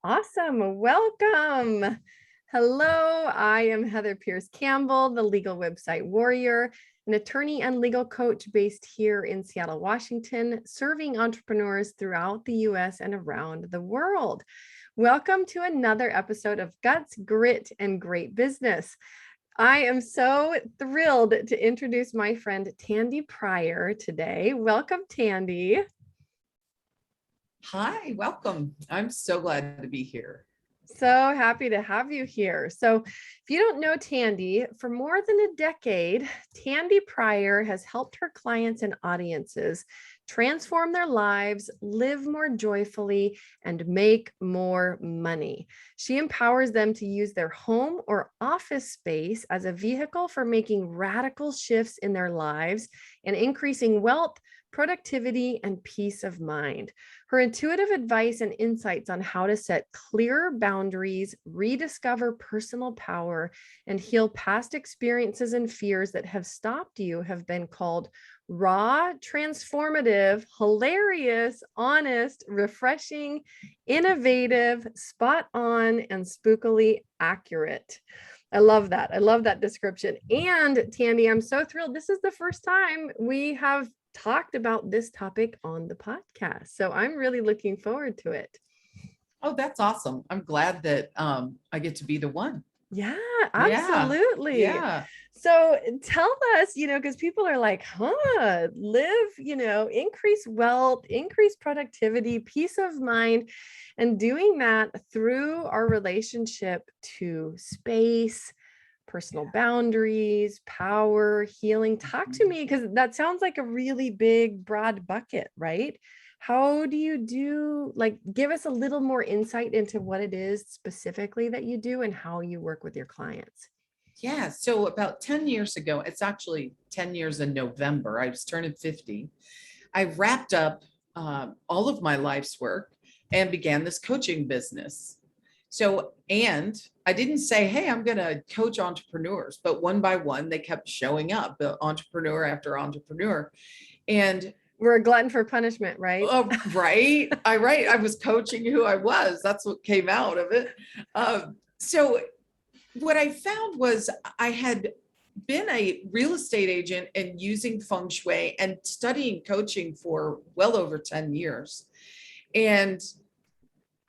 Awesome. Welcome. Hello, I am Heather Pierce Campbell, the legal website warrior, an attorney and legal coach based here in Seattle, Washington, serving entrepreneurs throughout the US and around the world. Welcome to another episode of Guts, Grit, and Great Business. I am so thrilled to introduce my friend Tandy Pryor today. Welcome, Tandy. Hi, welcome. I'm so glad to be here. So happy to have you here. So if you don't know Tandy, for more than a decade, Tandy Pryor has helped her clients and audiences transform their lives, live more joyfully, and make more money. She empowers them to use their home or office space as a vehicle for making radical shifts in their lives and increasing wealth, productivity, and peace of mind. Her intuitive advice and insights on how to set clearer boundaries, rediscover personal power, and heal past experiences and fears that have stopped you have been called raw, transformative, hilarious, honest, refreshing, innovative, spot on, and spookily accurate. I love that. I love that description. And Tandy, I'm so thrilled. This is the first time we have talked about this topic on the podcast. So I'm really looking forward to it. Oh, that's awesome. I'm glad that I get to be the one. Yeah, absolutely. Yeah. So tell us, because people are like, live, increase wealth, increase productivity, peace of mind, and doing that through our relationship to space, personal boundaries, power, healing. Talk to me, because that sounds like a really big, broad bucket, right? How do you give us a little more insight into what it is specifically that you do and how you work with your clients? Yeah. So about 10 years ago, it's actually 10 years in November, I was turning 50. I wrapped up all of my life's work and began this coaching business. And I didn't say, hey, I'm going to coach entrepreneurs, but one by one, they kept showing up, entrepreneur after entrepreneur. And we're a glutton for punishment, right? Right. I was coaching who I was. That's what came out of it. So what I found was I had been a real estate agent and using feng shui and studying coaching for well over 10 years. And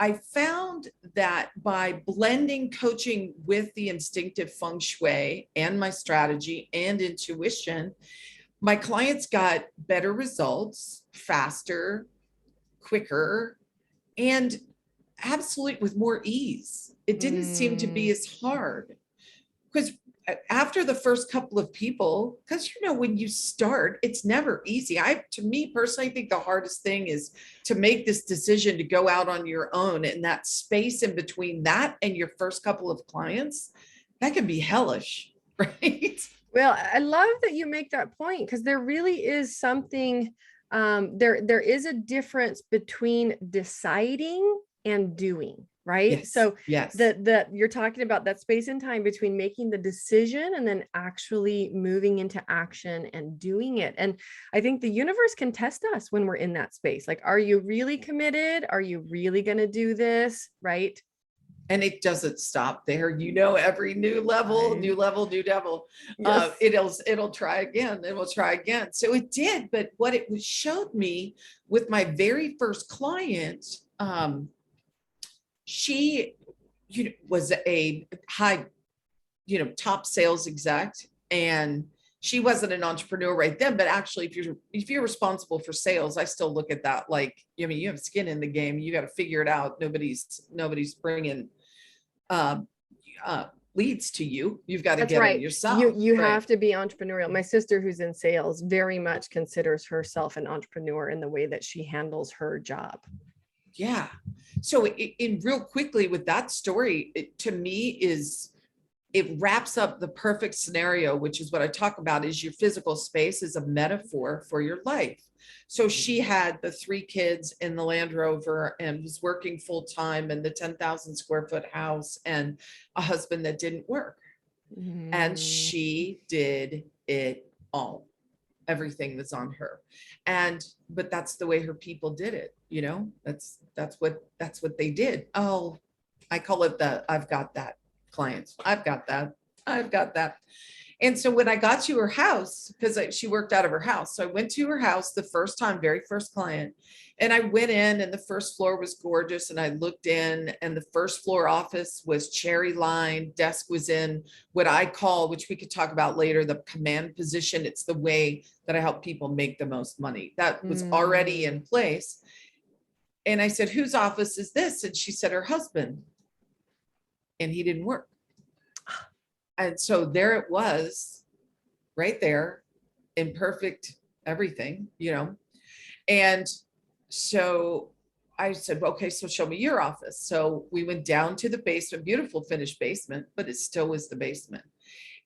I found that by blending coaching with the instinctive feng shui and my strategy and intuition, my clients got better results faster, quicker, and absolutely with more ease. It didn't seem to be as hard, because after the first couple of people, because when you start, it's never easy. To me personally, I think the hardest thing is to make this decision to go out on your own, and that space in between that and your first couple of clients, that can be hellish, right? Well, I love that you make that point, because there really is something, there is a difference between deciding and doing, right? Yes, so yes. that you're talking about that space and time between making the decision and then actually moving into action and doing it. And I think the universe can test us when we're in that space. Like, are you really committed? Are you really going to do this? Right? And it doesn't stop there. Every new level, new devil. Yes. It'll try again. It will try again. So it did. But what it showed me with my very first client, she was a high, top sales exec, and she wasn't an entrepreneur right then. But actually, if you're responsible for sales, I still look at that like, you have skin in the game. You got to figure it out. Nobody's bringing leads to you. You've got to get them yourself. You have to be entrepreneurial. My sister, who's in sales, very much considers herself an entrepreneur in the way that she handles her job. Yeah. So in real quickly with that story, to me it wraps up the perfect scenario, which is what I talk about, is your physical space is a metaphor for your life. So she had the 3 kids in the Land Rover and was working full time in the 10,000 square foot house and a husband that didn't work. And she did it all. Everything was on her. But that's the way her people did it. That's what they did. Oh, I call it I've got that clients. I've got that. And so when I got to her house, because she worked out of her house, so I went to her house the first time, very first client, and I went in, and the first floor was gorgeous, and I looked in, and the first floor office was cherry lined, desk was in what I call, which we could talk about later, the command position. It's the way that I help people make the most money. That was already in place. And I said, whose office is this? And she said, her husband. And he didn't work. And so there it was, right there, in perfect everything, And so I said, okay, so show me your office. So we went down to the basement, beautiful finished basement, but it still was the basement.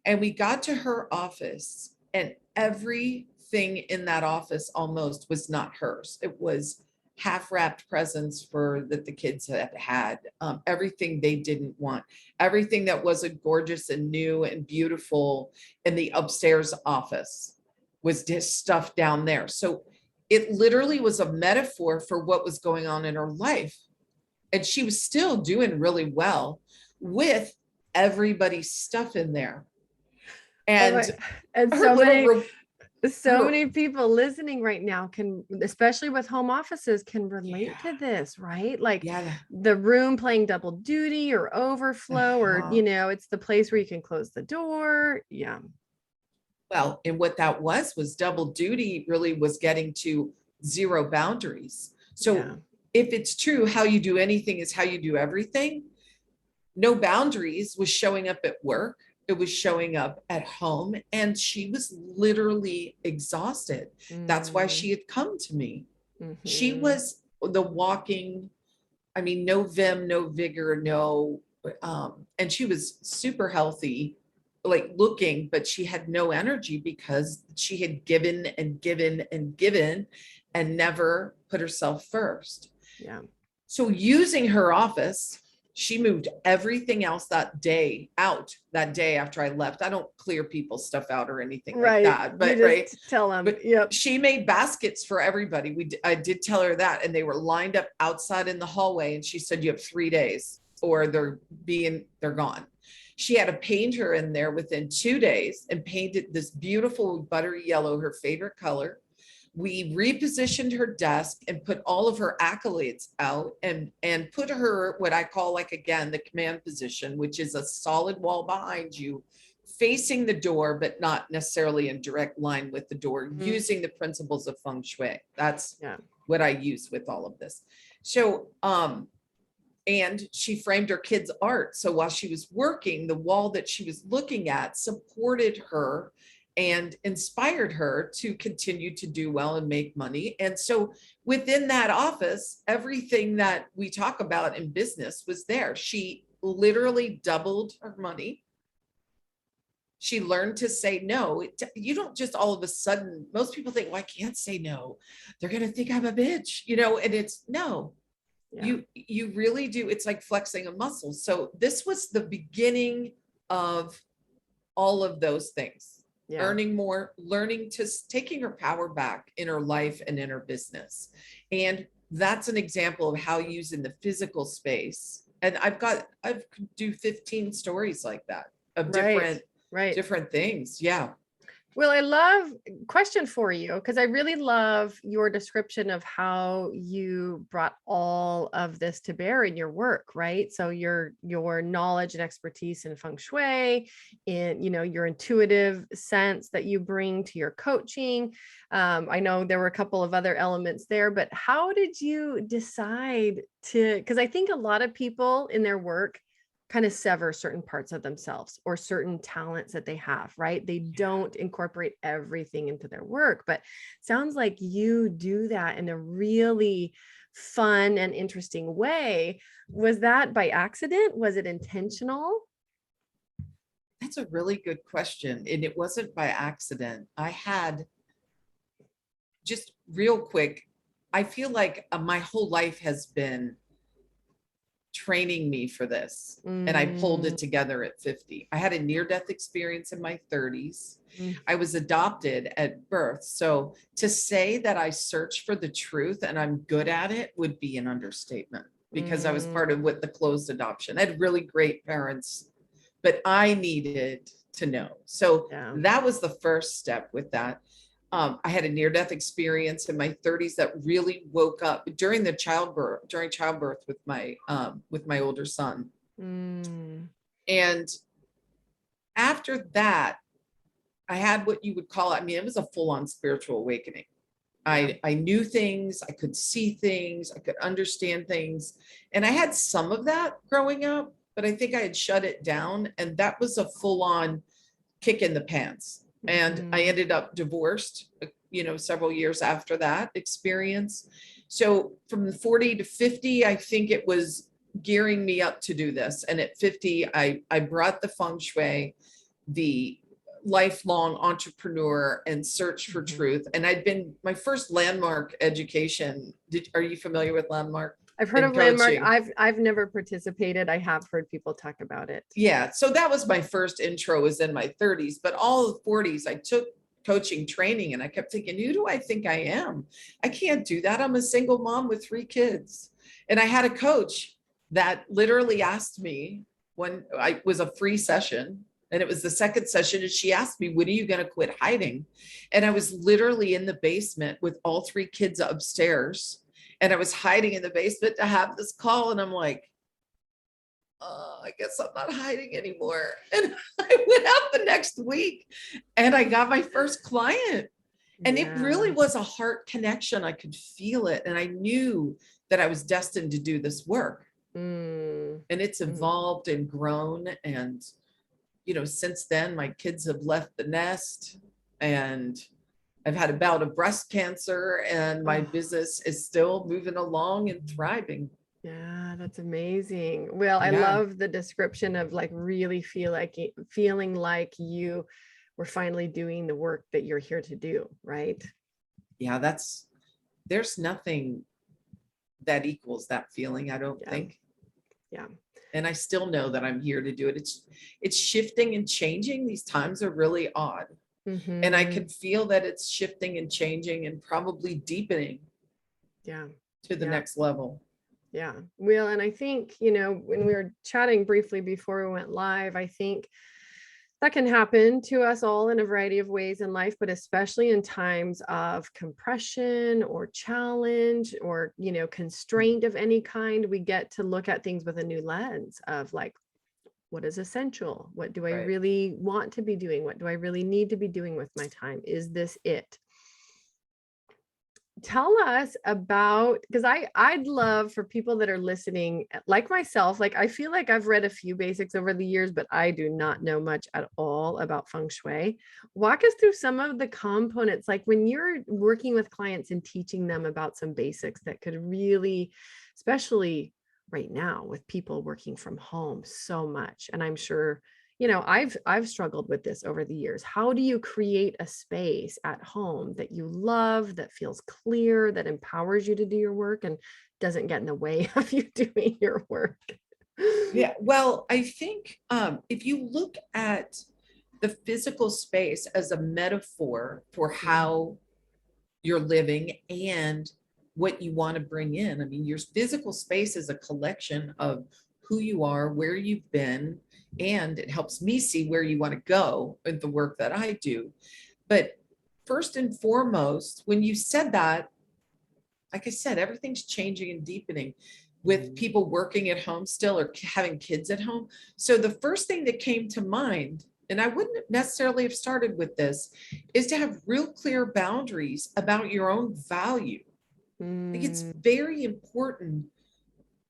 And we got to her office, and everything in that office almost was not hers. It was half wrapped presents that the kids had, everything they didn't want, everything that wasn't gorgeous and new and beautiful in the upstairs office was just stuff down there. So it literally was a metaphor for what was going on in her life. And she was still doing really well with everybody's stuff in there. And so many people listening right now can, especially with home offices, can relate to this, right? Like the room playing double duty or overflow, or, it's the place where you can close the door. Yeah. Well, and what that was double duty really was getting to zero boundaries. So if it's true, how you do anything is how you do everything. No boundaries was showing up at work. It was showing up at home, and she was literally exhausted. That's why she had come to me. She was the walking, no vim, no vigor, no, and she was super healthy, like looking, but she had no energy because she had given and given and given and never put herself first. Yeah. So using her office, she moved everything else that day after I left. I don't clear people's stuff out or anything like that, but tell them. But she made baskets for everybody. I did tell her that, and they were lined up outside in the hallway. And she said, you have 3 days or they're gone. She had a painter in there within 2 days and painted this beautiful buttery yellow, her favorite color. We repositioned her desk and put all of her accolades out and put her, what I call, like, again, the command position, which is a solid wall behind you, facing the door, but not necessarily in direct line with the door, using the principles of feng shui. That's what I use with all of this. So, and she framed her kids' art. So while she was working, the wall that she was looking at supported her and inspired her to continue to do well and make money. And so within that office, everything that we talk about in business was there. She literally doubled her money. She learned to say no. You don't just all of a sudden, most people think, well, I can't say no. They're going to think I'm a bitch, and it's no. Yeah. You really do. It's like flexing a muscle. So this was the beginning of all of those things. Earning more, taking her power back in her life and in her business. And that's an example of how using the physical space. And I do 15 stories like that of different things. Yeah. Well, question for you, because I really love your description of how you brought all of this to bear in your work, right? So your knowledge and expertise in feng shui, in, your intuitive sense that you bring to your coaching. I know there were a couple of other elements there, but how did you decide because I think a lot of people in their work kind of sever certain parts of themselves or certain talents that they have, right? They don't incorporate everything into their work, but sounds like you do that in a really fun and interesting way. Was that by accident? Was it intentional? That's a really good question. And it wasn't by accident. I had, just real quick, I feel like my whole life has been training me for this. And I pulled it together at 50. I had a near-death experience in my 30s. I was adopted at birth. So to say that I search for the truth and I'm good at it would be an understatement. because I was part of with the closed adoption. I had really great parents, but I needed to know. So Yeah. that was the first step with that. I had a near-death experience in my 30s that really woke up during childbirth with my older son. And after that, I had what you would call, I mean, it was a full-on spiritual awakening. I knew things, I could see things, I could understand things. And I had some of that growing up, but I think I had shut it down. And that was a full-on kick in the pants. And I ended up divorced, several years after that experience. So from 40 to 50, I think it was gearing me up to do this. And at 50, I brought the feng shui, the lifelong entrepreneur and search for truth. And I'd been my first landmark education. Are you familiar with landmark? I've heard of landmark. I've never participated. I have heard people talk about it. Yeah. So that was my first intro, was in my 30s, but all the 40s, I took coaching training and I kept thinking, who do I think I am? I can't do that. I'm a single mom with 3 kids. And I had a coach that literally asked me, when I was a free session, and it was the second session, and she asked me, when are you going to quit hiding? And I was literally in the basement with all 3 kids upstairs. And I was hiding in the basement to have this call. And I'm like, I guess I'm not hiding anymore. And I went out the next week and I got my first client. And it really was a heart connection. I could feel it. And I knew that I was destined to do this work. And it's evolved and grown. And since then, my kids have left the nest and I've had a bout of breast cancer, and my business is still moving along and thriving. Yeah, that's amazing. Well, I love the description of like really feeling like you were finally doing the work that you're here to do, right? Yeah, there's nothing that equals that feeling, I don't think. Yeah. And I still know that I'm here to do it. It's shifting and changing. These times are really odd. And I can feel that it's shifting and changing and probably deepening to the next level. Yeah. Well, and I think, when we were chatting briefly before we went live, I think that can happen to us all in a variety of ways in life, but especially in times of compression or challenge or, constraint of any kind, we get to look at things with a new lens of like, what is essential? What do I really want to be doing? What do I really need to be doing with my time? Is this it? Tell us about, because I'd love for people that are listening, like myself, like I feel like I've read a few basics over the years, but I do not know much at all about feng shui. Walk us through some of the components, like when you're working with clients and teaching them about some basics that could really, especially right now with people working from home so much. And I'm sure, I've struggled with this over the years. How do you create a space at home that you love, that feels clear, that empowers you to do your work and doesn't get in the way of you doing your work? Yeah, well, I think if you look at the physical space as a metaphor for how you're living and what you want to bring in. I mean, your physical space is a collection of who you are, where you've been, and it helps me see where you want to go with the work that I do. But first and foremost, when you said that, like I said, everything's changing and deepening with people working at home still or having kids at home. So the first thing that came to mind, and I wouldn't necessarily have started with this, is to have real clear boundaries about your own value. I think it's very important,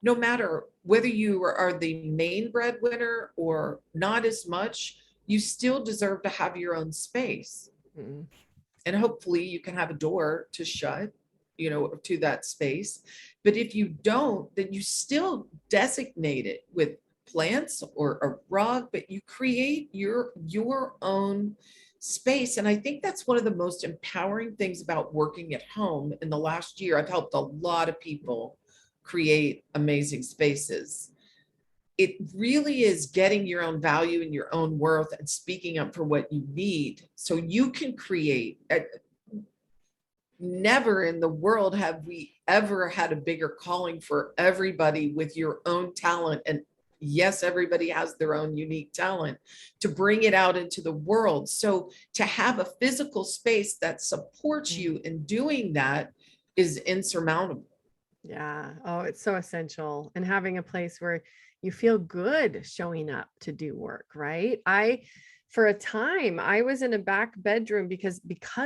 no matter whether you are the main breadwinner or not as much, you still deserve to have your own space. And hopefully you can have a door to shut, to that space. But if you don't, then you still designate it with plants or a rug, but you create your own space. And I think that's one of the most empowering things about working at home. In the last year, I've helped a lot of people create amazing spaces. It really is getting your own value and your own worth and speaking up for what you need so you can create. never in the world have we ever had a bigger calling for everybody with your own talent. And yes, everybody has their own unique talent to bring it out into the world. So to have a physical space that supports you in doing that is insurmountable. Yeah. Oh, it's so essential. And having a place where you feel good showing up to do work, right? For a time, I was in a back bedroom because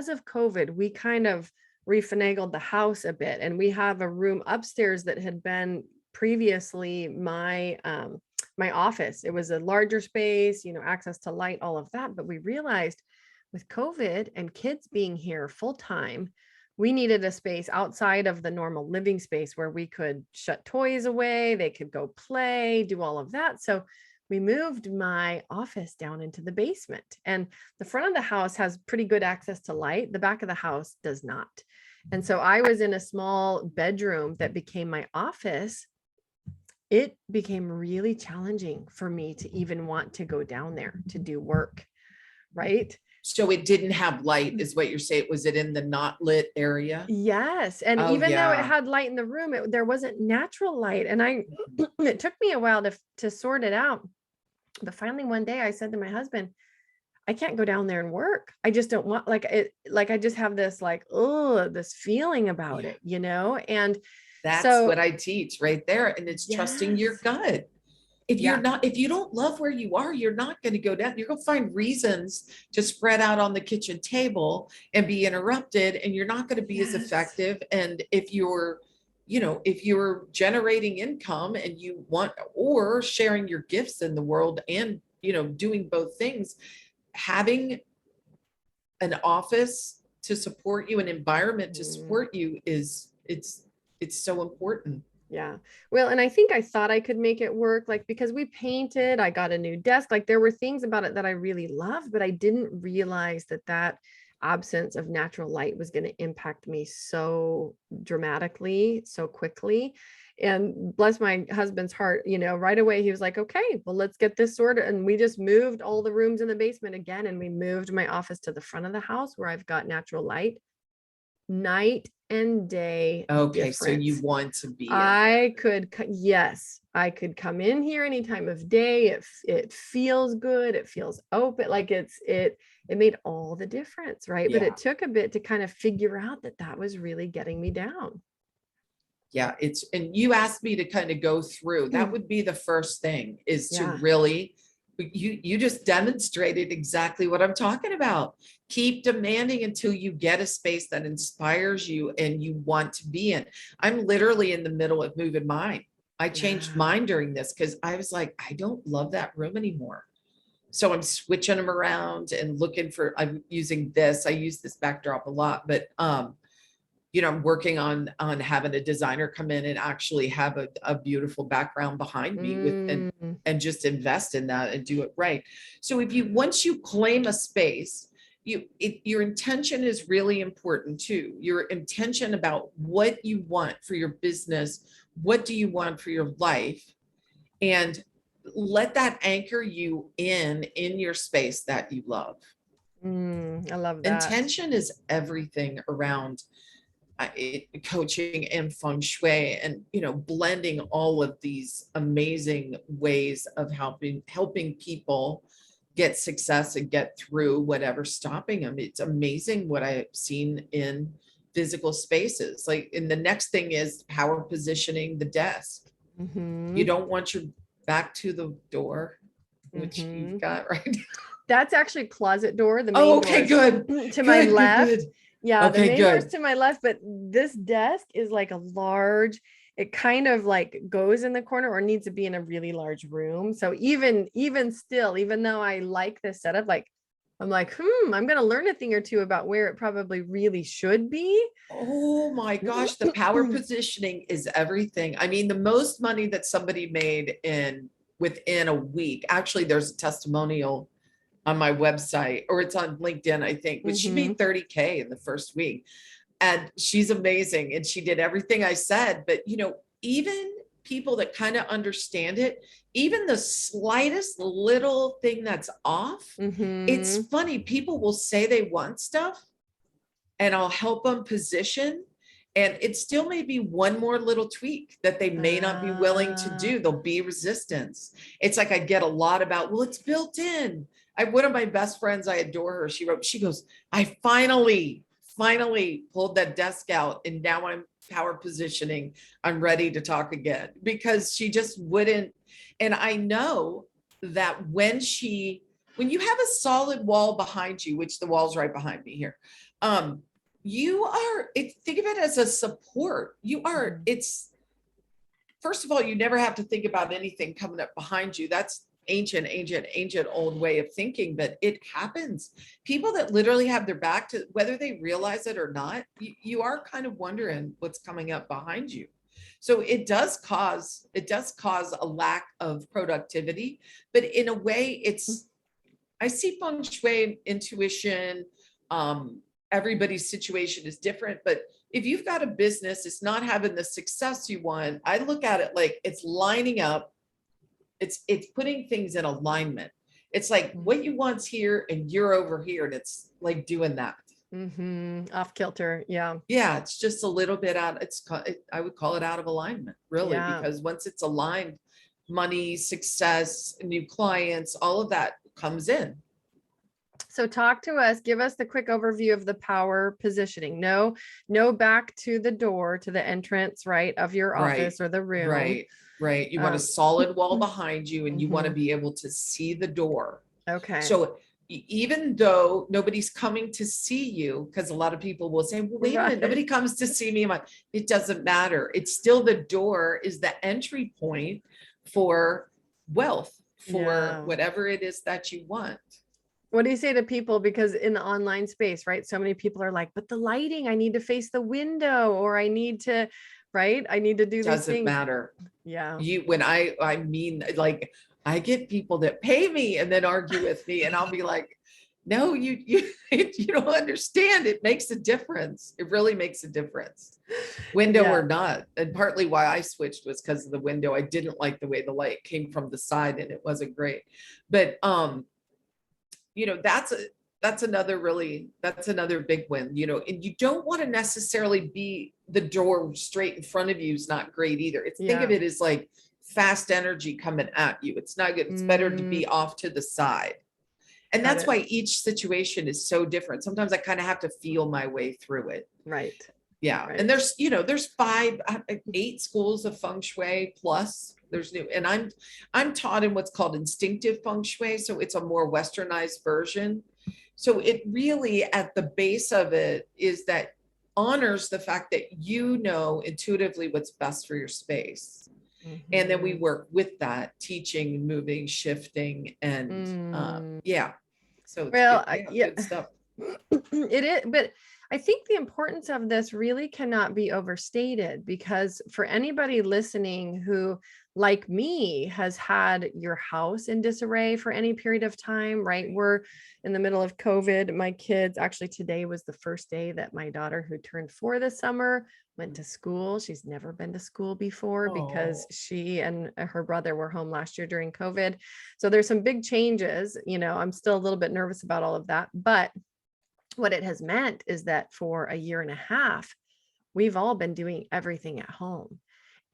of COVID, we kind of refinagled the house a bit, and we have a room upstairs that had been previously my office. It was a larger space, access to light, all of that. But we realized with COVID and kids being here full time, we needed a space outside of the normal living space where we could shut toys away, they could go play, do all of that. So we moved my office down into the basement, and the front of the house has pretty good access to light. The back of the house does not. And so I was in a small bedroom that became my office. It became really challenging for me to even want to go down there to do work, right? So it didn't have light, is what you're saying. Was it in the not lit area? Yes. And Oh, even though it yeah. had light in the room, there wasn't natural light. And it took me a while to sort it out. But finally one day I said to my husband, I can't go down there and work. I just don't want I just have this this feeling about Yeah. it, And That's so what I teach right there. And it's trusting your yes. gut. If Yeah. if you don't love where you are, you're not going to go down. You're going to find reasons to spread out on the kitchen table and be interrupted, and you're not going to be as Yes. effective. And if you're, if you're generating income and you want, or sharing your gifts in the world and, doing both things, having an office to support you, an environment to support you it's so important. Yeah. Well, and I think I thought I could make it work, because we painted, I got a new desk, there were things about it that I really loved, but I didn't realize that absence of natural light was going to impact me so dramatically, so quickly. And bless my husband's heart, right away he was like, okay, well, let's get this sorted. And we just moved all the rooms in the basement again. And we moved my office to the front of the house where I've got natural light. Night and day Okay, difference. so you want to be Yes, I could come in here any time of day. It feels good. It feels open. It made all the difference, right? But Yeah. it took a bit to kind of figure out that was really getting me down. Yeah, and you asked me to kind of go through, that would be the first thing, is to Yeah. really, you just demonstrated exactly what I'm talking about. Keep demanding until you get a space that inspires you and you want to be in. I'm literally in the middle of moving mine. I changed Yeah. mine during this because I was like, I don't love that room anymore. So I'm switching them around and I'm using this. I use this backdrop a lot, but I'm working on having a designer come in and actually have a beautiful background behind me and just invest in that and do it right. So once you claim a space, your intention is really important too. Your intention about what you want for your business, what do you want for your life, and let that anchor you in your space that you love. I love that. Intention is everything around coaching and feng shui, and blending all of these amazing ways of helping people get success and get through whatever's stopping them. It's amazing what I've seen in physical spaces. And the next thing is power positioning the desk. You don't want your back to the door, which you've got right now. That's actually closet door. The main okay, good. To my left. Good. Yeah, okay, the main good. door's to my left, but this desk is like a large, it kind of goes in the corner or needs to be in a really large room. So even still, even though I like this setup, I'm like, I'm going to learn a thing or two about where it probably really should be. Oh my gosh, the power positioning is everything. I mean, the most money that somebody made within a week, actually there's a testimonial on my website, or it's on LinkedIn, I think, but she made 30K in the first week. And she's amazing. And she did everything I said, but even people that kind of understand it, even the slightest little thing that's off, it's funny. People will say they want stuff, and I'll help them position. And it still may be one more little tweak that they may not be willing to do. There'll be resistance. It's like I get a lot about, well, it's built in. One of my best friends, I adore her. She goes, I finally pulled that desk out and now I'm power positioning. I'm ready to talk again, because she just wouldn't. And I know that when you have a solid wall behind you, which the wall's right behind me here, think of it as a support. First of all, you never have to think about anything coming up behind you. That's ancient old way of thinking, but it happens. People that literally have their back to, whether they realize it or not, you are kind of wondering what's coming up behind you. So it does cause a lack of productivity, but in a way I see feng shui, intuition, everybody's situation is different, but if you've got a business, it's not having the success you want, I look at it like it's lining up. It's putting things in alignment. It's like what you want's here and you're over here, and it's like doing that. Off kilter. Yeah. Yeah. It's just a little bit out. I would call it out of alignment, really, Yeah. because once it's aligned, money, success, new clients, all of that comes in. So talk to us, give us the quick overview of the power positioning. No back to the door, to the entrance, right, of your office or the room. Right. You want a solid wall behind you, and you want to be able to see the door. Okay. So even though nobody's coming to see you, because a lot of people will say, well, wait a minute, nobody comes to see me. It doesn't matter. It's still the door is the entry point for wealth, for whatever it is that you want. What do you say to people? Because in the online space, right, so many people are like, but the lighting, I need to face the window, or I need to, right, I need to do these things. Doesn't matter. Yeah. When I mean, like, I get people that pay me and then argue with me, and I'll be like, no, you don't understand. It makes a difference. It really makes a difference, window or not. And partly why I switched was because of the window. I didn't like the way the light came from the side, and it wasn't great. But that's another big win, and you don't want to necessarily be the door straight in front of you is not great either. Think of it as like fast energy coming at you. It's not good. It's better to be off to the side. And that's why each situation is so different. Sometimes I kind of have to feel my way through it. Right. Yeah. Right. And there's 8 schools of feng shui plus. There's new, and I'm taught in what's called instinctive feng shui. So it's a more westernized version. So it really, at the base of it, is that honors the fact that you know intuitively what's best for your space. And then we work with that, teaching, moving, shifting, and So good stuff. It is, but I think the importance of this really cannot be overstated, because for anybody listening who, like me, has had your house in disarray for any period of time, right? We're in the middle of COVID. My kids, actually today was the first day that my daughter, who turned 4 this summer, went to school. She's never been to school before because she and her brother were home last year during COVID. So there's some big changes. I'm still a little bit nervous about all of that, but what it has meant is that for a year and a half, we've all been doing everything at home.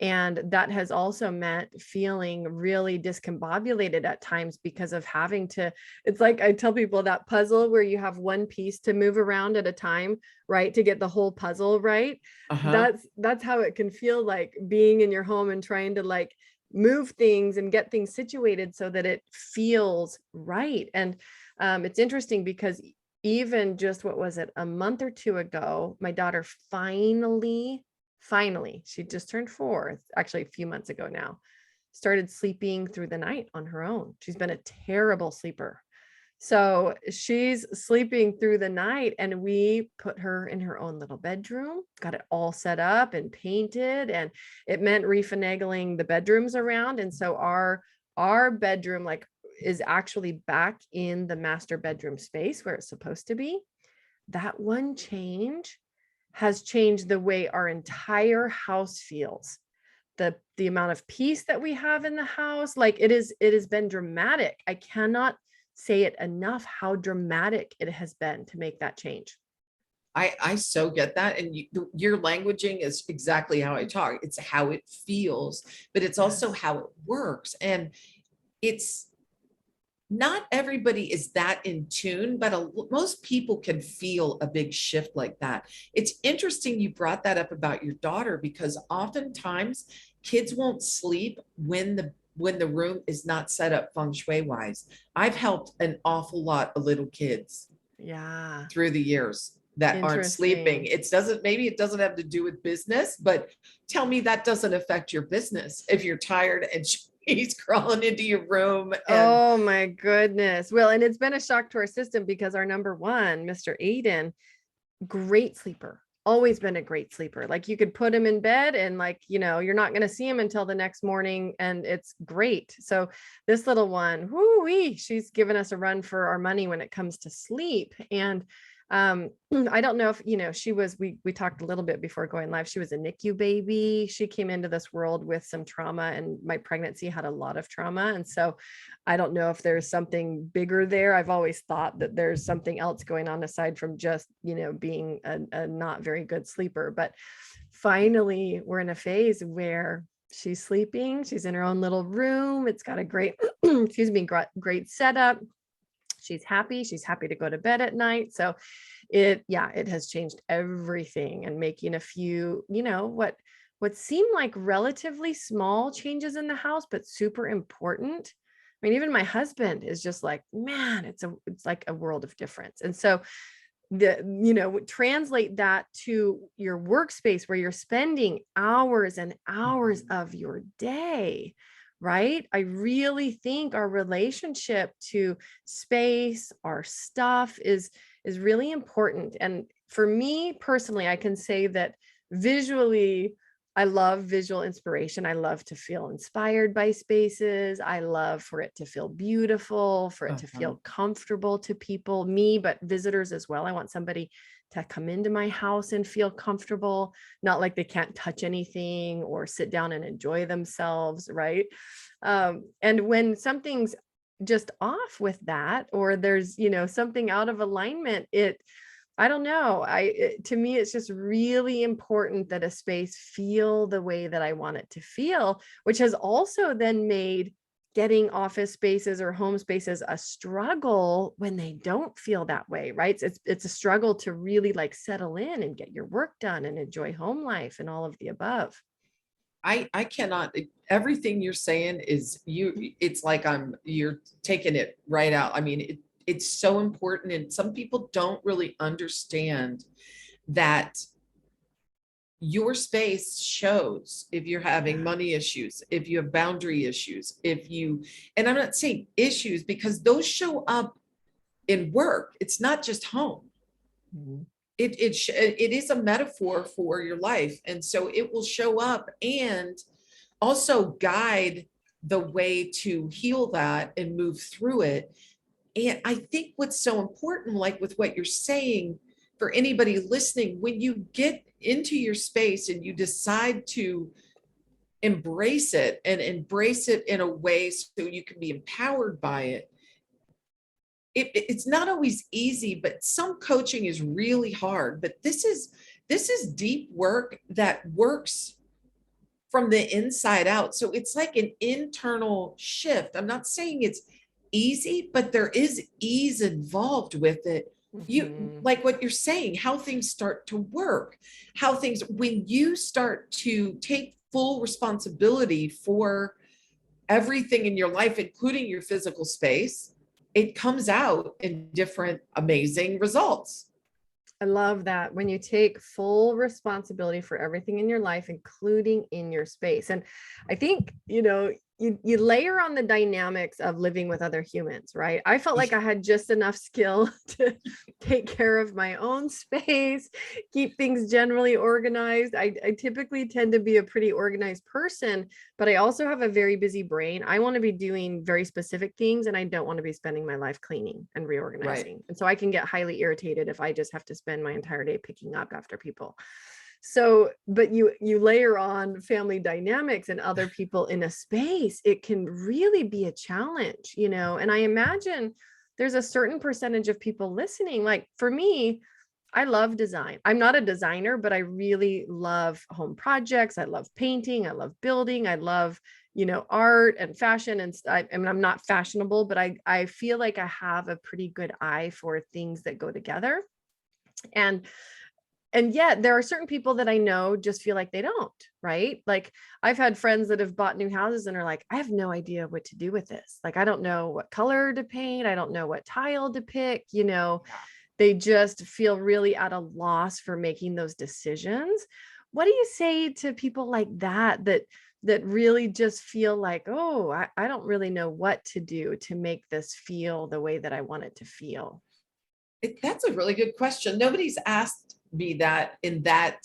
And that has also meant feeling really discombobulated at times because of having to, it's like I tell people that puzzle where you have one piece to move around at a time, right? To get the whole puzzle right. That's how it can feel like being in your home and trying to like move things and get things situated so that it feels right. And it's interesting because even just, what was it, a month or 2 ago, my daughter finally, she just turned 4, actually a few months ago now, started sleeping through the night on her own. She's been a terrible sleeper. So she's sleeping through the night, and we put her in her own little bedroom, got it all set up and painted, and it meant refinagling the bedrooms around. And so our bedroom, like, is actually back in the master bedroom space where it's supposed to be. That one change has changed the way our entire house feels. The amount of peace that we have in the house, like it has been dramatic. I cannot say it enough how dramatic it has been to make that change. I so get that. And your languaging is exactly how I talk. It's how it feels, but it's also Yes. how it works. And it's not everybody is that in tune, but most people can feel a big shift like that. It's interesting you brought that up about your daughter, because oftentimes kids won't sleep when the room is not set up feng shui wise. I've helped an awful lot of little kids Yeah. through the years that aren't sleeping. Interesting. Maybe it doesn't have to do with business, but tell me that doesn't affect your business if you're tired and he's crawling into your room and Oh my goodness. Well, and it's been a shock to our system because our number one, Mr. Aiden, great sleeper, always been a great sleeper. Like you could put him in bed and like, you're not going to see him until the next morning and it's great. So this little one, whoo-wee, she's given us a run for our money when it comes to sleep. And I don't know if, we talked a little bit before going live. She was a NICU baby. She came into this world with some trauma, and my pregnancy had a lot of trauma. And so I don't know if there's something bigger there. I've always thought that there's something else going on aside from just, being a not very good sleeper. But finally, we're in a phase where she's sleeping. She's in her own little room. It's got a great, excuse me, great setup. She's happy. She's happy to go to bed at night. So it has changed everything, and making a few, what seem like relatively small changes in the house, but super important. I mean, even my husband is just like, man, it's like a world of difference. And so translate that to your workspace where you're spending hours and hours of your day, right? I really think our relationship to space, our stuff is really important. And for me personally, I can say that visually, I love visual inspiration. I love to feel inspired by spaces. I love for it to feel beautiful, for it to feel comfortable to people, me, but visitors as well. I want somebody to come into my house and feel comfortable, not like they can't touch anything or sit down and enjoy themselves, right? And when something's just off with that, or there's, something out of alignment, I don't know. To me, it's just really important that a space feel the way that I want it to feel, which has also then made getting office spaces or home spaces a struggle when they don't feel that way, right? It's a struggle to really like settle in and get your work done and enjoy home life and all of the above. I cannot, everything you're saying is it's like you're taking it right out. I mean, it's so important. And some people don't really understand that your space shows if you're having money issues, if you have boundary issues, and I'm not saying issues because those show up in work. It's not just home. Mhm. It is a metaphor for your life. And so it will show up and also guide the way to heal that and move through it. And I think what's so important, like with what you're saying, for anybody listening, when you get into your space and you decide to embrace it and embrace it in a way so you can be empowered by it, it's not always easy, but some coaching is really hard. But this is deep work that works from the inside out. So it's like an internal shift. I'm not saying it's easy, but there is ease involved with it. You Mhm. like what you're saying, how things start to work, when you start to take full responsibility for everything in your life, including your physical space, it comes out in different amazing results. I love that, when you take full responsibility for everything in your life, including in your space. And I think, you layer on the dynamics of living with other humans, right? I felt like I had just enough skill to take care of my own space, keep things generally organized. I typically tend to be a pretty organized person, but I also have a very busy brain. I want to be doing very specific things, and I don't want to be spending my life cleaning and Right. reorganizing. And so I can get highly irritated if I just have to spend my entire day picking up after people. So, but you layer on family dynamics and other people in a space, it can really be a challenge, and I imagine there's a certain percentage of people listening. Like for me, I love design. I'm not a designer, but I really love home projects. I love painting. I love building. I love, art and fashion. And I mean, I'm not fashionable, but I feel like I have a pretty good eye for things that go together. And yet there are certain people that I know just feel like they don't, right? Like I've had friends that have bought new houses and are like, I have no idea what to do with this. Like, I don't know what color to paint. I don't know what tile to pick, they just feel really at a loss for making those decisions. What do you say to people like that really just feel like, oh, I don't really know what to do to make this feel the way that I want it to feel? That's a really good question. Nobody's asked me that in that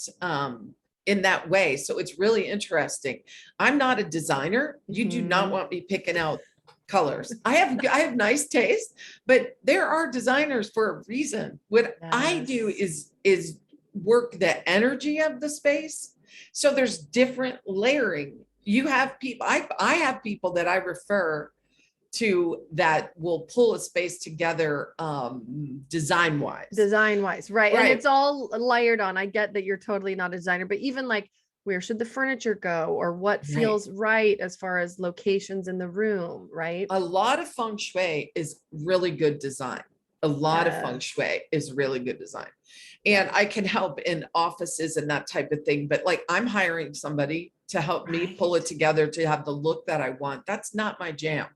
way. So it's really interesting. I'm not a designer. You do not want me picking out colors. I have nice taste, but there are designers for a reason. What I do is work the energy of the space. So there's different layering. You have people, I have people that I refer to that will pull a space together design wise. Right. And it's all layered on. I get that you're totally not a designer, but even like, where should the furniture go, or what feels right as far as locations in the room, right? A lot of feng shui is really good design. A lot of feng shui is really good design. And I can help in offices and that type of thing, but like I'm hiring somebody to help me pull it together to have the look that I want. That's not my jam.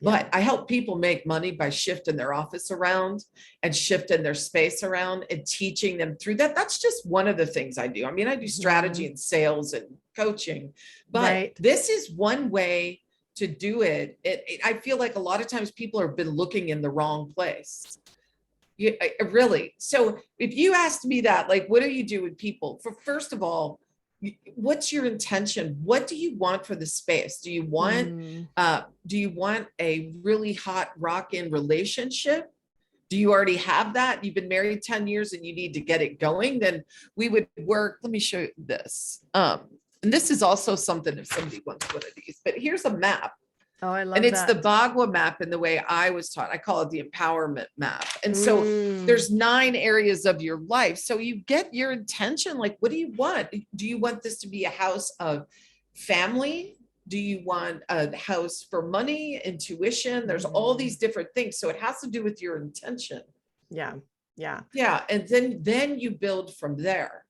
But I help people make money by shifting their office around and shifting their space around and teaching them through that. That's just one of the things I do. I mean, I do strategy and sales and coaching, but this is one way to do it. I feel like a lot of times people have been looking in the wrong place. Yeah, really. So if you asked me that, like, what do you do with people? First of all, what's your intention? What do you want for the space? Do you want a really hot rockin' relationship? Do you already have that? You've been married 10 years and you need to get it going? Then we would work. Let me show you this. And this is also something if somebody wants one of these, but here's a map. Oh, I love and it's that. the Bagua map in the way I was taught. I call it the empowerment map. And so there's 9 areas of your life. So you get your intention. Like, what do you want? Do you want this to be a house of family? Do you want a house for money, intuition? There's all these different things. So it has to do with your intention. Yeah. And then you build from there.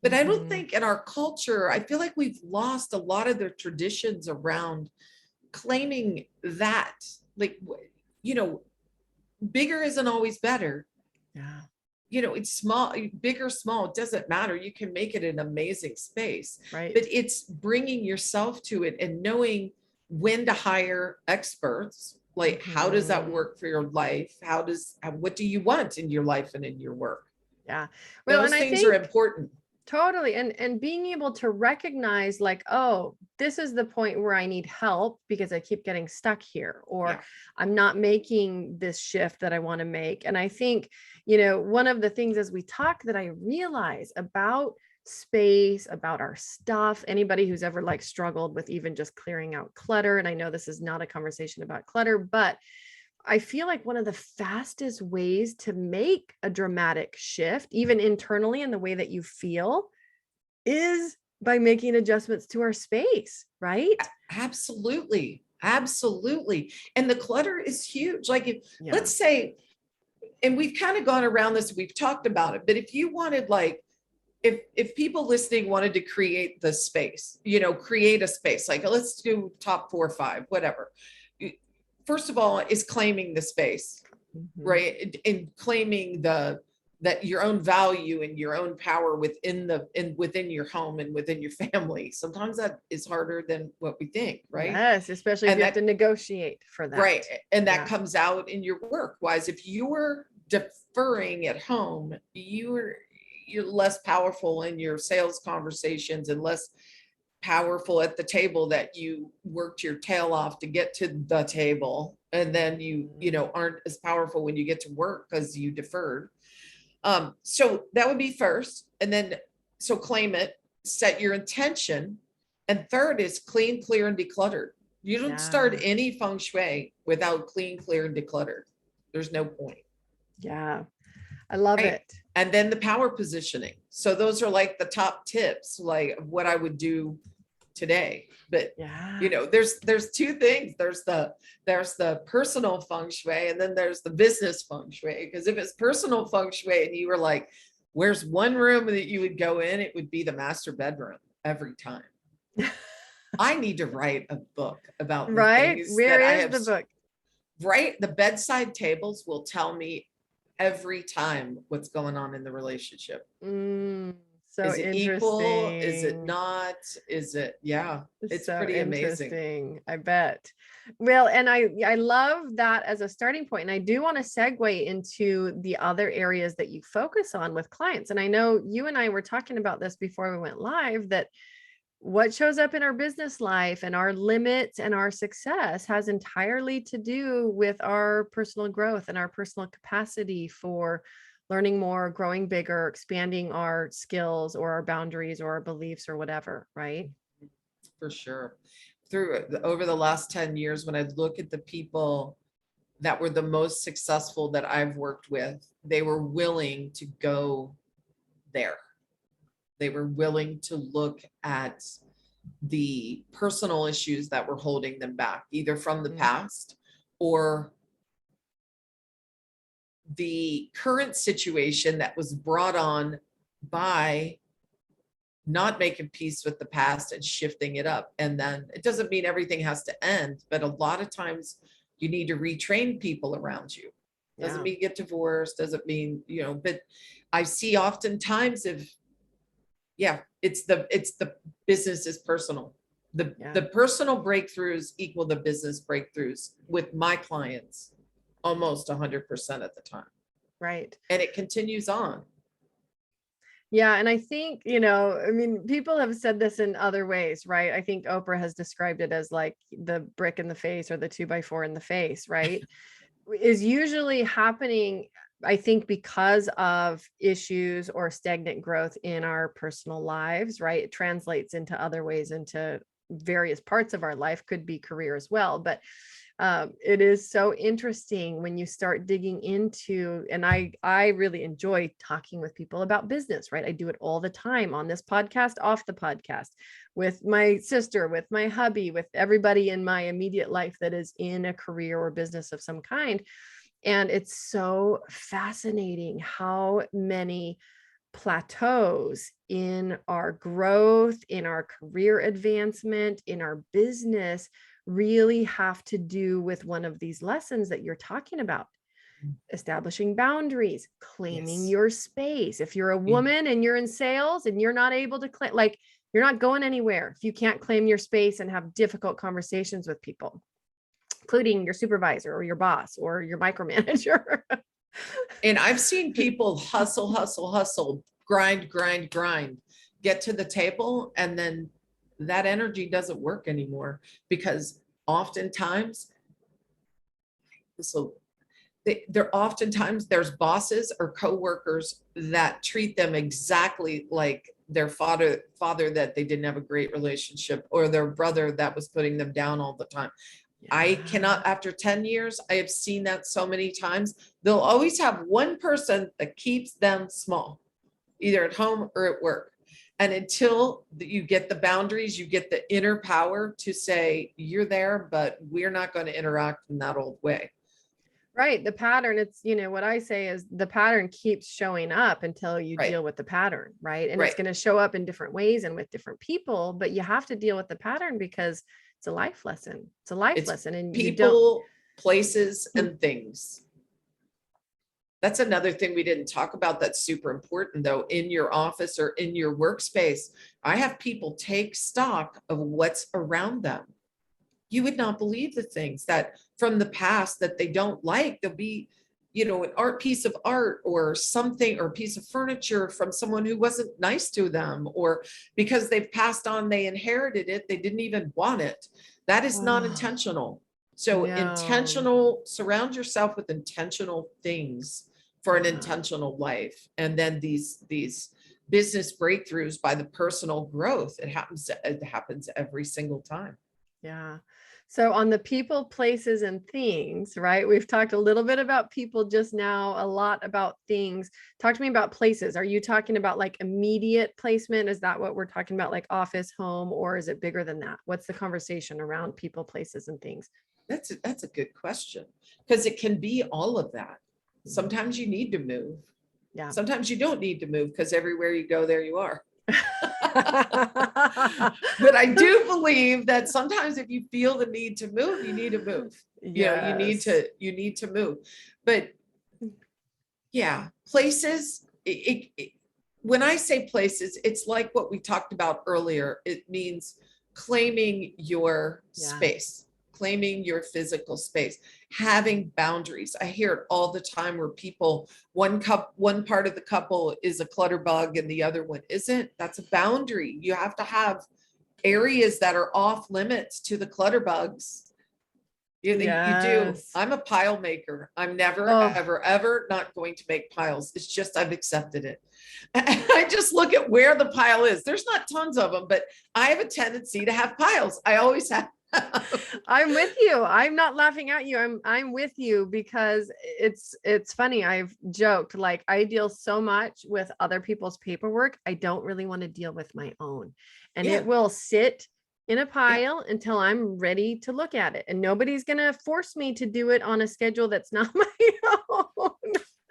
But I don't think in our culture, I feel like we've lost a lot of the traditions around claiming that, like, bigger isn't always better. It's small, big or small, it doesn't matter. You can make it an amazing space, right? But it's bringing yourself to it and knowing when to hire experts. Like, how does that work for your life? What do you want in your life and in your work? Well, those things are important. Totally. And being able to recognize, like, oh, this is the point where I need help because I keep getting stuck here, or I'm not making this shift that I want to make. And I think, one of the things as we talk that I realize about space, about our stuff, anybody who's ever like struggled with even just clearing out clutter. And I know this is not a conversation about clutter, but I feel like one of the fastest ways to make a dramatic shift, even internally in the way that you feel, is by making adjustments to our space, right? Absolutely. And the clutter is huge. Like, let's say, and we've kind of gone around this, we've talked about it, but if you wanted, like, if people listening wanted to create the space, create a space, like, let's do top 4 or 5, whatever. First of all, is claiming the space, right? And claiming that your own value and your own power within your home and within your family. Sometimes that is harder than what we think, right? Yes, especially if you have to negotiate for that. Right. And that comes out in your work. Wise, if you're deferring at home, you're less powerful in your sales conversations and less powerful at the table that you worked your tail off to get to the table. And then you aren't as powerful when you get to work because you deferred. So that would be first. And then, so claim it, set your intention. And third is clean, clear, and decluttered. You don't start any feng shui without clean, clear, and decluttered. There's no point. Yeah. I love Right. it. And then the power positioning. So those are like the top tips, like of what I would do today. But Yeah. there's two things. There's the personal feng shui, and then there's the business feng shui. Because if it's personal feng shui and you were like, where's one room that you would go in, it would be the master bedroom every time. I need to write a book about the Right? things Where that I is have. the book? Right? The bedside tables will tell me every time what's going on in the relationship. So Is it equal? Is it interesting. not? Is it? Yeah, it's So pretty amazing. interesting. I bet. Well, and I love that as a starting point. And I do want to segue into the other areas that you focus on with clients. And I know you and I were talking about this before we went live, that what shows up in our business life and our limits and our success has entirely to do with our personal growth and our personal capacity for learning more, growing bigger, expanding our skills or our boundaries or our beliefs or whatever, right? For sure. Over the last 10 years, when I look at the people that were the most successful that I've worked with, they were willing to go there. They were willing to look at the personal issues that were holding them back, either from the past or the current situation that was brought on by not making peace with the past and shifting it up. And then it doesn't mean everything has to end, but a lot of times you need to retrain people around you. Doesn't mean get divorced, doesn't mean, but I see oftentimes it's the business is personal. The personal breakthroughs equal the business breakthroughs with my clients almost 100% at the time. Right. And it continues on. Yeah. And I think, I mean, people have said this in other ways, right? I think Oprah has described it as like the brick in the face or the 2x4 in the face, right? Is usually happening, I think, because of issues or stagnant growth in our personal lives, right? It translates into other ways, into various parts of our life, could be career as well. But it is so interesting when you start digging into, and I really enjoy talking with people about business, right? I do it all the time on this podcast, off the podcast, with my sister, with my hubby, with everybody in my immediate life that is in a career or business of some kind. And it's so fascinating how many plateaus in our growth, in our career advancement, in our business really have to do with one of these lessons that you're talking about. Establishing boundaries, claiming your space. If you're a woman and you're in sales and you're not able to claim, like, you're not going anywhere if you can't claim your space and have difficult conversations with people, including your supervisor or your boss or your micromanager. And I've seen people hustle, grind, get to the table, and then that energy doesn't work anymore, because oftentimes there's bosses or coworkers that treat them exactly like their father that they didn't have a great relationship, or their brother that was putting them down all the time. I cannot, after 10 years, I have seen that so many times. They'll always have one person that keeps them small, either at home or at work. And until you get the boundaries, you get the inner power to say, you're there, but we're not going to interact in that old way. Right. The pattern, it's, what I say is the pattern keeps showing up until you deal with the pattern. Right. And it's going to show up in different ways and with different people, but you have to deal with the pattern because it's a life lesson. It's a life lesson. And people, places, and things. That's another thing we didn't talk about that's super important, though. In your office or in your workspace, I have people take stock of what's around them. You would not believe the things that from the past that they don't like. There'll be, an piece of art or something, or a piece of furniture from someone who wasn't nice to them, or because they've passed on, they inherited it, they didn't even want it. That is not intentional. So intentional, surround yourself with intentional things for an intentional life. And then these business breakthroughs by the personal growth, it happens every single time. Yeah. So on the people, places, and things, right? We've talked a little bit about people just now, a lot about things. Talk to me about places. Are you talking about like immediate placement? Is that what we're talking about, like office, home, or is it bigger than that? What's the conversation around people, places, and things? That's a good question, because it can be all of that. Sometimes you need to move. Yeah. Sometimes you don't need to move, because everywhere you go, there you are. But I do believe that sometimes if you feel the need to move, you need to move. You know, Yes. you need to move. But yeah, places, when I say places, it's like what we talked about earlier. It means claiming your space, claiming your physical space, having boundaries. I hear it all the time where people, one part of the couple is a clutter bug and the other one isn't. That's a boundary. You have to have areas that are off limits to the clutter bugs. You do. Yes. I'm a pile maker. I'm never, Oh, ever not going to make piles. It's just I've accepted it. I just look at where the pile is. There's not tons of them, but I have a tendency to have piles. I always have. I'm with you. I'm not laughing at you. I'm with you because it's funny. I've joked like I deal so much with other people's paperwork. I don't really want to deal with my own. And Yeah, it will sit in a yeah. pile until I'm ready to look at it. And nobody's going to force me to do it on a schedule that's not my own.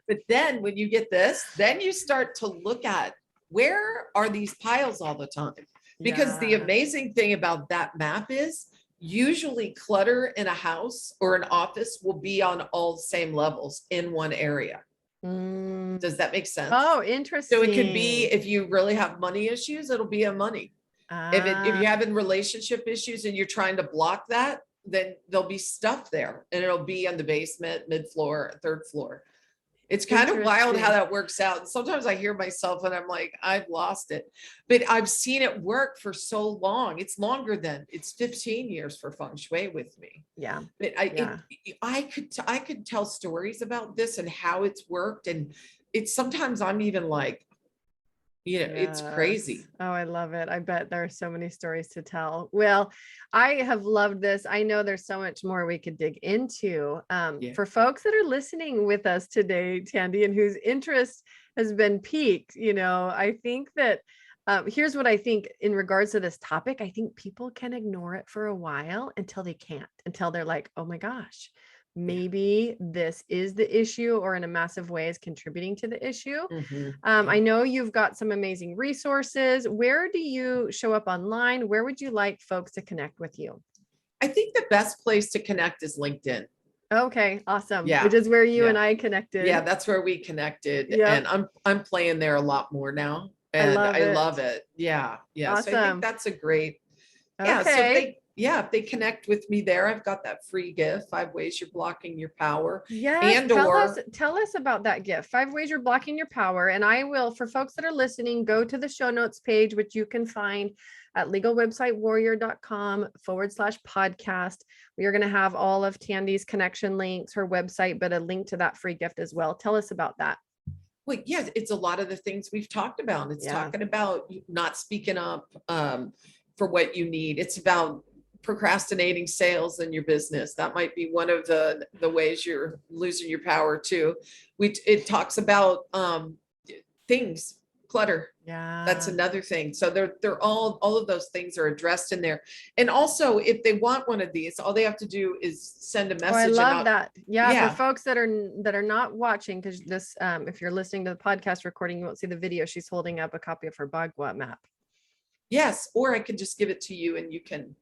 But then when you get this, then you start to look at where are these piles all the time? Because the Yeah. amazing thing about that map is usually clutter in a house or an office will be on all the same levels in one area. Mm. Does that make sense? Oh, So it could be, interesting. if you really have money issues, it'll be a money. If Ah, you're having relationship issues and you're trying to block that, then there'll be stuff there and it'll be in the basement, mid-floor, third floor. It's kind of wild how interesting. that works out. And sometimes I hear myself and I'm like, I've lost it. But I've seen it work for so long. It's longer than it's 15 years for feng shui with me. Yeah. But Yeah. I could tell stories about this and how it's worked. And it's sometimes I'm even like, it's crazy. Yes. Oh, I love it. I bet there are so many stories to tell. Well, I have loved this. I know there's so much more we could dig into. Yeah. For folks that are listening with us today, Tandy, and whose interest has been piqued, I think that here's what I think in regards to this topic. I think people can ignore it for a while until they can't, until they're like, oh my gosh, Yeah. maybe this is the issue or in a massive way is contributing to the issue. Mhm. I know you've got some amazing resources. Where do you show up online? Where would you like folks to connect with you? I think the best place to connect is LinkedIn. Okay, awesome. Which Yeah. is where you Yeah. and I Yeah, connected. that's where we connected. And Yep. I'm playing there a lot more now. I And love I love it. it. Yeah. Yeah. So I think Awesome. that's a great, yeah. So Okay. if they connect with me there, I've got that free gift, 5 ways you're blocking your power. Yes, And or tell us about that gift. 5 ways you're blocking your power. And I will, for folks that are listening, go to the show notes page, which you can find at legalwebsitewarrior.com/podcast. We are going to have all of Tandy's connection links, her website, but a link to that free gift as well. Tell us about that. well, yeah, it's a lot of the things we've talked about. It's Yeah. talking about not speaking up for what you need. It's about procrastinating sales in your business. That might be one of the ways you're losing your power too. It talks about things, clutter. That's Yeah. another thing. So they're all of those things are addressed in there. And also, if they want one of these, all they have to do is send a Oh, I message. love that. Yeah, for Yeah. folks that are not watching, because this if you're listening to the podcast recording, you won't see the video. She's holding up a copy of her Bagua map. Yes, or I could just give it to you and you can,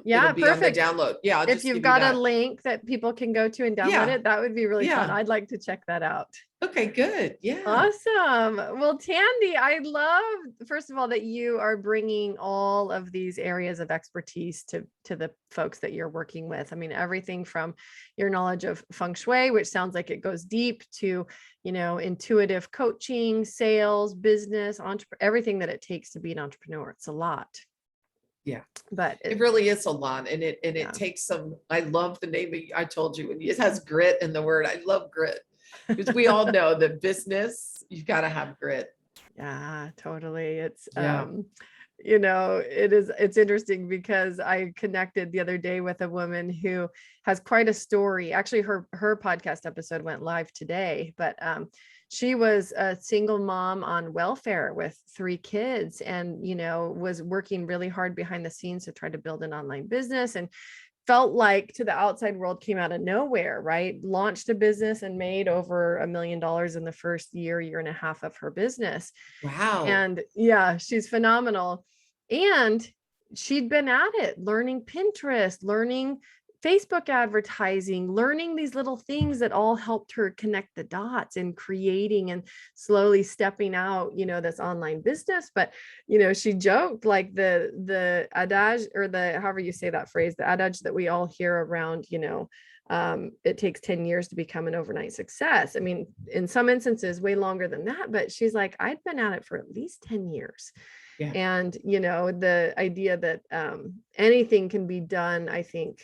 Yeah, it'll be on the perfect. download. Yeah, I'll If just you've give you got a that. link that people can go to and download Yeah, it, that would be really fun. yeah. I'd like to check that out. Okay, good. Yeah. Awesome. Well, Tandy, I love, first of all, that you are bringing all of these areas of expertise to the folks that you're working with. I mean, everything from your knowledge of feng shui, which sounds like it goes deep, to, intuitive coaching, sales, business, everything that it takes to be an entrepreneur. It's a lot. Yeah. But It really is a lot. And yeah. it takes some, I love the name I told you, it has grit in the word. I love grit because we all know that business, you've got to have grit. Yeah, totally. It's Yeah. it's interesting because I connected the other day with a woman who has quite a story. Actually, her podcast episode went live today, but she was a single mom on welfare with 3 kids and, was working really hard behind the scenes to try to build an online business, and felt like to the outside world came out of nowhere, right? Launched a business and made over $1 million in the first year and a half of her business. Wow. And yeah, she's phenomenal. And she'd been at it, learning Pinterest, learning Facebook advertising, learning these little things that all helped her connect the dots and creating and slowly stepping out, this online business. But, she joked like the adage, or the, however you say that phrase, the adage that we all hear around, it takes 10 years to become an overnight success. I mean, in some instances, way longer than that, but she's like, I'd been at it for at least 10 years. Yeah. And, the idea that anything can be done, I think,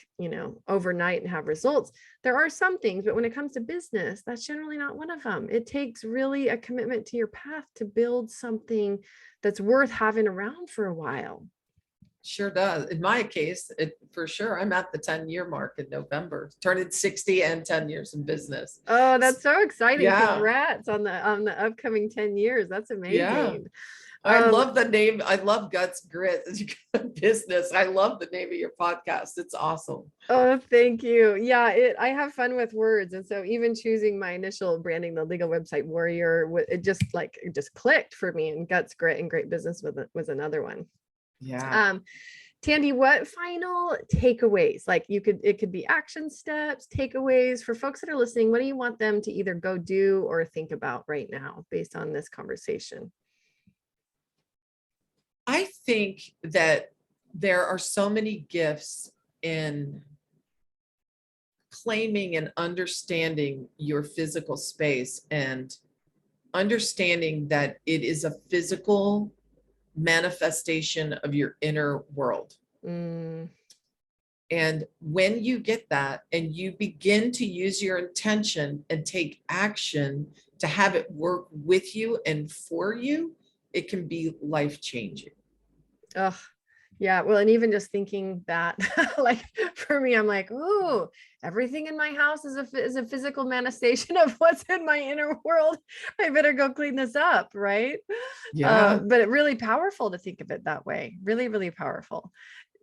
overnight and have results. There are some things, but when it comes to business, that's generally not one of them. It takes really a commitment to your path to build something that's worth having around for a while. Sure does. In my case, for sure, I'm at the 10-year mark in November, turning 60 and 10 years in business. Oh, that's so exciting. Yeah. Congrats on the upcoming 10 years. That's amazing. Yeah. I love the name. I love Guts Grit business. I love the name of your podcast. It's awesome. Oh, thank you. Yeah, I have fun with words. And so even choosing my initial branding, the legal website Warrior, it just clicked for me, and Guts Grit and Great Business was another one. Yeah. Tandy, what final takeaways? Like it could be action steps, takeaways for folks that are listening. What do you want them to either go do or think about right now based on this conversation? I think that there are so many gifts in claiming and understanding your physical space and understanding that it is a physical manifestation of your inner world. Mm. And when you get that and you begin to use your intention and take action to have it work with you and for you, it can be life-changing. Oh, yeah. Well, and even just thinking that, like for me, I'm like, oh, everything in my house is a physical manifestation of what's in my inner world. I better go clean this up, right? Yeah. But it really powerful to think of it that way. Really, really powerful.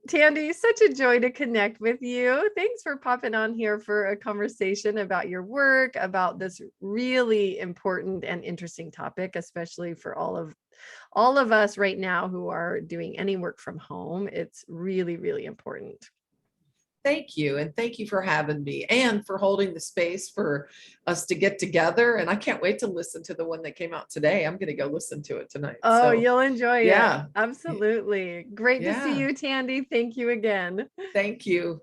Tandy, such a joy to connect with you. Thanks for popping on here for a conversation about your work, about this really important and interesting topic, especially for all of us right now who are doing any work from home. It's really, really important. Thank you. And thank you for having me and for holding the space for us to get together. And I can't wait to listen to the one that came out today. I'm going to go listen to it tonight. Oh, you'll enjoy it. Yeah. Absolutely. Great to see you, Tandy. Thank you again. Thank you.